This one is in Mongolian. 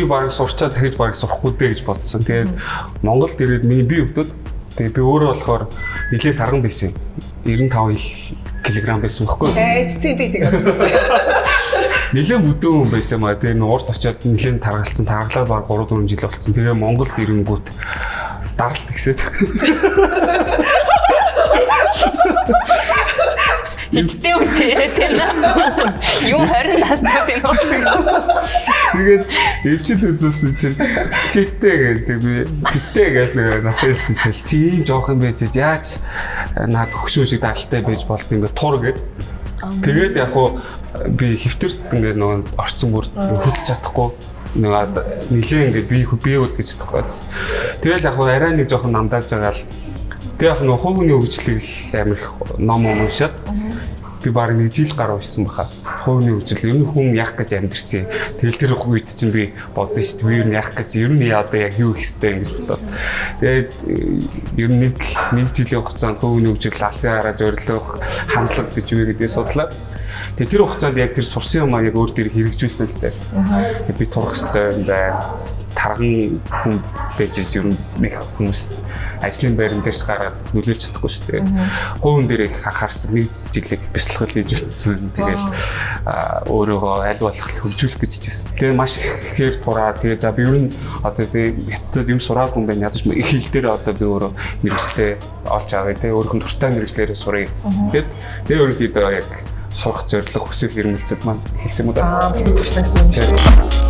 баг сурчаад дахиж баг сурахгүй дээ гэж бодсон. Тэгээд Монголд ирээд миний бие өвдөд. Тэгээд би өөрөө болохоор нэлээд тарган байсан. 95 кг байсан байхгүй юу? Эцсийн би тэгээд нэлээд бүдүүн хүн байсан маа. Тэгээд урд очиод нэлээд таргалцсан. Таргалаад баг 3-4 жил болсон. Тэгээд Монголд ирэнгүүт даралт гисэд. Эцтэй үтэй тийм ээ. Юу 20 настай тийм үү? Тэгээд өвчл үзүүлсэн чинь чигтэй гэдэг би тэттэй гэж нэг насаа хэлсэн чинь чи ийм жоох юм байж яаж наад хөгшөө шиг даралтай байж болд ингээд тур гэд. Тэгээд яг хуу би хэвтэрт ингээд нөгөө орцсон бүр хөдлөж чадахгүй нэг нилээ ингээд би үл гэж бодохгүйс. Тэгэл яг хуу арай нэг жоохон намдааж байгаа л тэг яг нөгөө хувийн хөгжлийг амар их ном уншаад би баг нэг жил гаруй ирсэн баха. Хувийн хөгжил ер нь хүн яах гэж амьдрсан. Тэгэл тэр үед чинь би бодсон шүү дээ. Би ер нь яах гэж ер нь одоо яг юу хийх ёстой ингэж бодоод. Тэгээд ер нь нэг жилийн хугацаанд хувийн хөгжил алсын хараа зорилго хандлага гэж юу гэдгийг судлаа. Тэгээд тэр хугацаанд яг тэр сурсан юм аа яг өөр дээр хэрэгжүүлсэн л дээ. Тэгээд би турах ёстой юм байна. Тарган хүн байж ер нь нэг хүмүүс ажлын байран дээрс гараад нөлөөлж чадахгүй шүү дээ. Хувийн дээр их анхаарсан нэг жилиг бясалгал хийж утсан. Тэгэл өөрийгөө аль болох хөгжүүлэх гэж хичээсэн. Тэгээ маш ихээр тураа. Тэгээ за би ер нь одоо тэгээ хятад юм сураагүй юм байна. Ядаж их хэл дээр одоо би өөрөө мэрэгчлээ олж авъя. Тэгээ өөрийнхөө дуртай мэрэгчлэрээ сурыг. Тэгээ өөрийнхөө яг сурах зорилго хүсэл эрмэлзэл маань хэлсэн юм да. бид туссан гэсэн юм шүү.